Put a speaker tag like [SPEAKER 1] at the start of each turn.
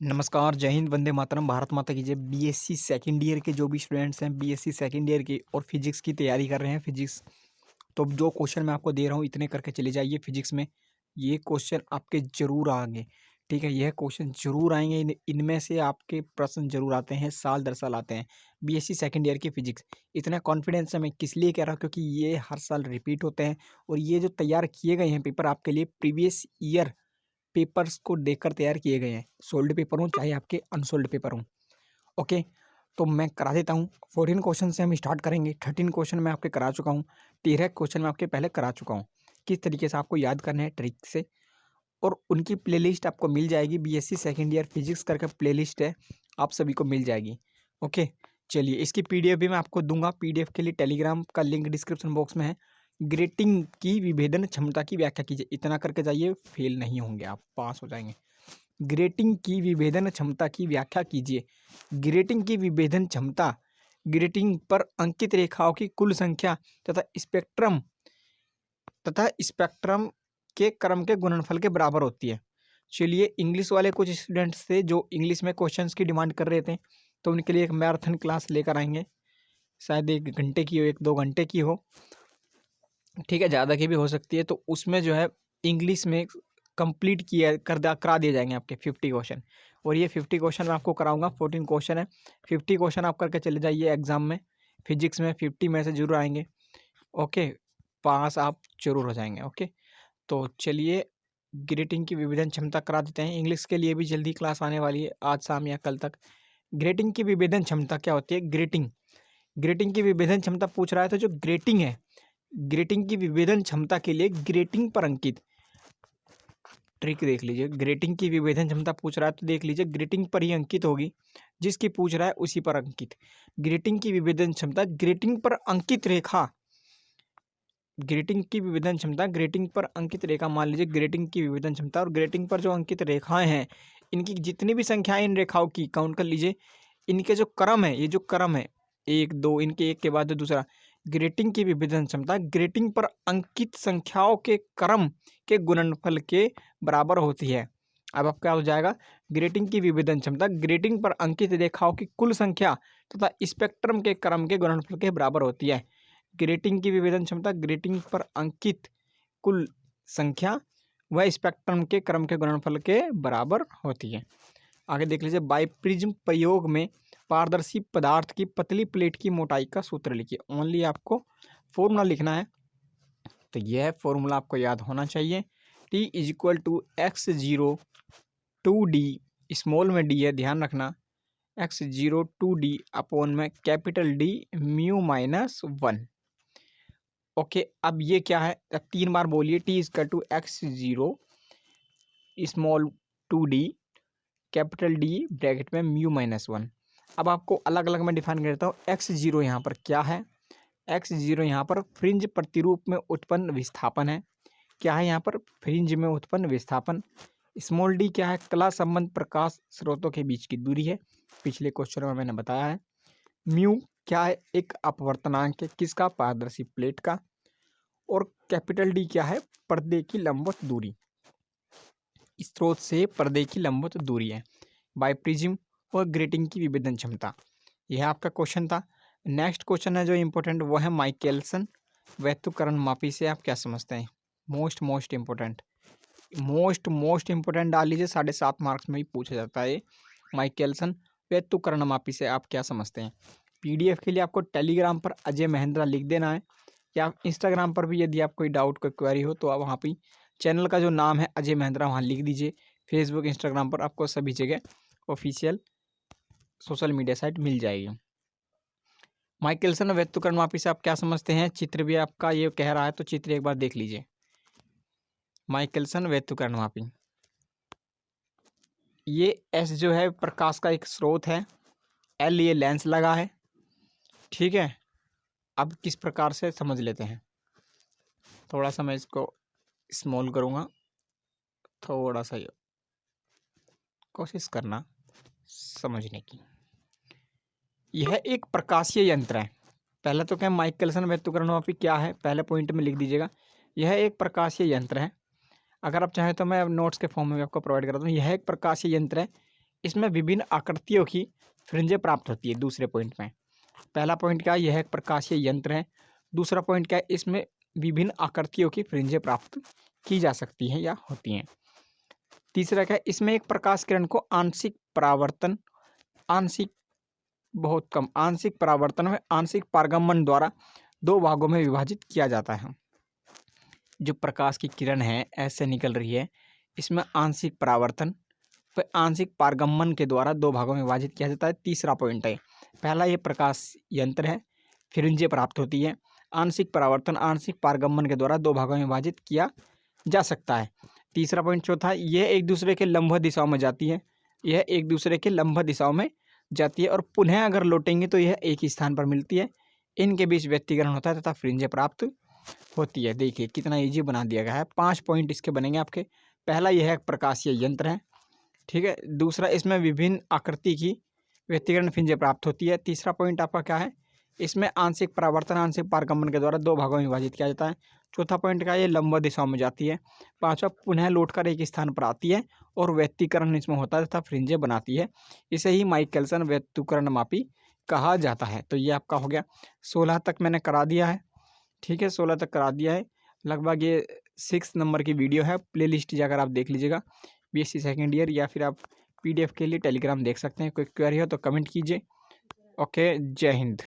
[SPEAKER 1] नमस्कार, जय हिंद, वंदे मातरम, भारत माता की जय। बीएससी सेकंड ईयर के जो भी स्टूडेंट्स हैं, बीएससी सेकंड ईयर की और फिजिक्स की तैयारी कर रहे हैं, फिजिक्स, तो जो क्वेश्चन मैं आपको दे रहा हूँ इतने करके चले जाइए फिजिक्स में। ये क्वेश्चन आपके ज़रूर आएंगे, ठीक है। यह क्वेश्चन ज़रूर आएंगे, इनमें से आपके प्रश्न ज़रूर आते हैं, साल दर साल आते हैं। बीएससी सेकंड ईयर की फिजिक्स, इतना कॉन्फिडेंस है मैं किस लिए कह रहा हूँ, क्योंकि ये हर साल रिपीट होते हैं। और ये जो तैयार किए गए हैं पेपर आपके लिए, प्रीवियस ईयर पेपर्स को देखकर तैयार किए गए हैं। सोल्ड पेपर हों चाहे आपके अनसोल्ड पेपर हों, ओके। तो मैं करा देता हूँ। 14 क्वेश्चन से हम स्टार्ट करेंगे। 13 क्वेश्चन मैं आपके करा चुका हूँ, 13 क्वेश्चन मैं आपके पहले करा चुका हूँ। किस तरीके से आपको याद करना है ट्रिक से, और उनकी प्लेलिस्ट आपको मिल जाएगी। बीएससी सेकंड ईयर फिजिक्स करके प्लेलिस्ट है, आप सभी को मिल जाएगी, ओके। चलिए, इसकी पीडीएफ भी मैं आपको दूंगा। पीडीएफ के लिए टेलीग्राम का लिंक डिस्क्रिप्शन बॉक्स में है। ग्रेटिंग की विभेदन क्षमता की व्याख्या कीजिए, इतना करके जाइए, फेल नहीं होंगे, आप पास हो जाएंगे। ग्रेटिंग की विभेदन क्षमता की व्याख्या कीजिए। ग्रेटिंग की विभेदन क्षमता ग्रेटिंग पर अंकित रेखाओं की कुल संख्या तथा स्पेक्ट्रम के क्रम के गुणनफल के बराबर होती है। चलिए, इंग्लिश वाले कुछ स्टूडेंट्स थे जो इंग्लिश में क्वेश्चंस की डिमांड कर रहे थे, तो उनके लिए एक मैराथन क्लास लेकर आएंगे। शायद 1 घंटे की हो, 1-2 घंटे की हो, ठीक है, ज़्यादा की भी हो सकती है। तो उसमें जो है इंग्लिश में कंप्लीट किया करा दिए जाएंगे आपके 50 क्वेश्चन। और ये 50 क्वेश्चन मैं आपको कराऊंगा। 14 क्वेश्चन है, 50 क्वेश्चन आप करके चले जाइए एग्जाम में। फिजिक्स में 50 में से जरूर आएंगे, ओके। पास आप जरूर हो जाएंगे, ओके। तो चलिए, ग्रेटिंग की विभेदन क्षमता करा देते हैं। इंग्लिश के लिए भी जल्दी क्लास आने वाली है, आज शाम या कल तक। ग्रेटिंग की विभेदन क्षमता क्या होती है? ग्रेटिंग ग्रेटिंग की विभेदन क्षमता पूछ रहा है, तो जो ग्रेटिंग है, ग्रेटिंग की विभेदन क्षमता के लिए ग्रेटिंग पर अंकित ट्रिक देख लीजिए। ग्रेटिंग की विभेदन क्षमता पूछ रहा है तो देख लीजिए, ग्रेटिंग पर ही अंकित होगी, जिसकी पूछ रहा है उसी पर अंकित। ग्रेटिंग की विभेदन क्षमता ग्रेटिंग पर अंकित रेखा, ग्रेटिंग की विभेदन क्षमता ग्रेटिंग पर अंकित रेखा। मान लीजिए ग्रेटिंग की विभेदन क्षमता और ग्रेटिंग पर जो अंकित रेखाएं हैं, इनकी जितनी भी संख्याएं इन रेखाओं की काउंट कर लीजिए। इनके जो क्रम है, ये जो क्रम है 1 2, इनके एक के बाद दूसरा। ग्रेटिंग की विभेदन क्षमता ग्रेटिंग पर अंकित संख्याओं के क्रम के गुणनफल के बराबर होती है। अब आप क्या हो जाएगा? ग्रेटिंग की विभेदन क्षमता ग्रेटिंग पर अंकित रेखाओं की कुल संख्या तथा स्पेक्ट्रम के क्रम के गुणनफल के बराबर होती है। ग्रेटिंग की विभेदन क्षमता ग्रेटिंग पर अंकित कुल संख्या व स्पेक्ट्रम के क्रम के गुणनफल के बराबर होती है। आगे देख लीजिए, बाइप्रिज्म प्रयोग में पारदर्शी पदार्थ की पतली प्लेट की मोटाई का सूत्र लिखिए। ओनली आपको फॉर्मूला लिखना है, तो यह फॉर्मूला आपको याद होना चाहिए। T = x0 2d, स्मॉल में d है, ध्यान रखना। x0 2d अपॉन में कैपिटल D μ-1, ओके। अब ये क्या है? अब 3 बार बोलिए। T = x0 small 2d capital D bracket में μ-1। अब आपको अलग अलग मैं डिफाइन कर देता हूँ। x0 यहाँ पर क्या है? x0 यहाँ पर फ्रिंज प्रतिरूप में उत्पन्न विस्थापन है। क्या है यहाँ पर? फ्रिंज में उत्पन्न विस्थापन। स्मॉल d क्या है? कला संबंध प्रकाश स्रोतों के बीच की दूरी है, पिछले क्वेश्चन में मैंने बताया है। म्यू क्या है? एक अपवर्तनांक है, किसका? पारदर्शी प्लेट का। और कैपिटल D क्या है? पर्दे की लंबवत दूरी, स्रोत से पर्दे की लंबवत दूरी है। बाइप्रिज्म और ग्रेटिंग की विभेदन क्षमता, यह आपका क्वेश्चन था। नेक्स्ट क्वेश्चन है जो इम्पोर्टेंट, वो है माइकलसन व्यस्तुकरण मापी से आप क्या समझते हैं? मोस्ट इम्पोर्टेंट डाल लीजिए, 7.5 मार्क्स में भी पूछा जाता है। माइकलसन व्यस्तुकरण मापी से आप क्या समझते हैं? पीडीएफ के लिए आपको टेलीग्राम पर अजय महेंद्रा लिख देना है, या इंस्टाग्राम पर भी यदि आप कोई डाउट कोई क्वेरी हो तो आप वहाँ पे चैनल का जो नाम है अजय महेंद्रा वहाँ लिख दीजिए। फेसबुक इंस्टाग्राम पर आपको सभी जगह ऑफिशियल सोशल मीडिया साइट मिल जाएगी। माइकलसन व्यस्तुकरण मापी से आप क्या समझते हैं? चित्र भी आपका ये कह रहा है, तो चित्र एक बार देख लीजिए। माइकलसन व्यस्तुकरण मापी, ये एस जो है प्रकाश का एक स्रोत है, एल ये लेंस लगा है, ठीक है। अब किस प्रकार से समझ लेते हैं, थोड़ा सा मैं इसको स्मॉल करूँगा, थोड़ा सा कोशिश करना समझने की। यह एक प्रकाशीय यंत्र है। पहले तो क्या माइकलसन व्यस्तुकरण मापी क्या है, पहले पॉइंट में लिख दीजिएगा। यह एक प्रकाशीय यंत्र है। अगर आप चाहें तो मैं नोट्स के फॉर्म में आपको प्रोवाइड कराता हूँ। यह एक प्रकाशीय यंत्र है, इसमें विभिन्न आकृतियों की फ्रिंजें प्राप्त होती है। दूसरे पॉइंट में पहला पॉइंट क्या है, यह एक प्रकाशीय यंत्र है। दूसरा पॉइंट क्या है, इसमें विभिन्न आकृतियों की फ्रिंजें प्राप्त की जा सकती हैं या होती हैं। तीसरा क्या है, इसमें एक प्रकाश किरण को आंशिक परावर्तन, आंशिक बहुत कम आंशिक परावर्तन में आंशिक पारगमन द्वारा दो भागों में विभाजित किया जाता है। जो प्रकाश की किरण है ऐसे निकल रही है, इसमें आंशिक परावर्तन व आंशिक पारगमन के द्वारा दो भागों में विभाजित किया जाता है। तीसरा पॉइंट है, पहला ये प्रकाश यंत्र है, फ्रिंजें प्राप्त होती है। आंशिक परावर्तन आंशिक पारगमन के द्वारा दो भागों में विभाजित किया जा सकता है। तीसरा पॉइंट चौथा, यह एक दूसरे के लंबवत दिशाओं में जाती है, यह एक दूसरे के लंबवत दिशाओं में जाती है और पुनः अगर लौटेंगे तो यह एक ही स्थान पर मिलती है। इनके बीच व्यतिकरण होता है तथा फ्रिंजें प्राप्त होती है। देखिए कितना ईजी बना दिया गया है। 5 पॉइंट इसके बनेंगे आपके। पहला यह एक प्रकाशीय यंत्र है, ठीक है। दूसरा, इसमें विभिन्न आकृति की व्यतिकरण फ्रिंजें प्राप्त होती है। तीसरा पॉइंट आपका क्या है, इसमें आंशिक परावर्तन आंशिक पारगमन के द्वारा दो भागों में विभाजित किया जाता है। चौथा पॉइंट का ये लंबवत दिशाओं में जाती है। पांचवा, पुनः लौटकर एक स्थान पर आती है और व्यतिकरण इसमें होता है तथा फ्रिंजें बनाती है। इसे ही माइकलसन व्यतिकरणमापी कहा जाता है। तो ये आपका हो गया। 16 तक मैंने करा दिया है, ठीक है, 16 तक करा दिया है। लगभग ये 6 नंबर की वीडियो है। प्ले लिस्ट जाकर आप देख लीजिएगा, BSc सेकेंड ईयर, या फिर आप PDF के लिए टेलीग्राम देख सकते हैं। कोई क्वेरी हो तो कमेंट कीजिए। ओके, जय हिंद।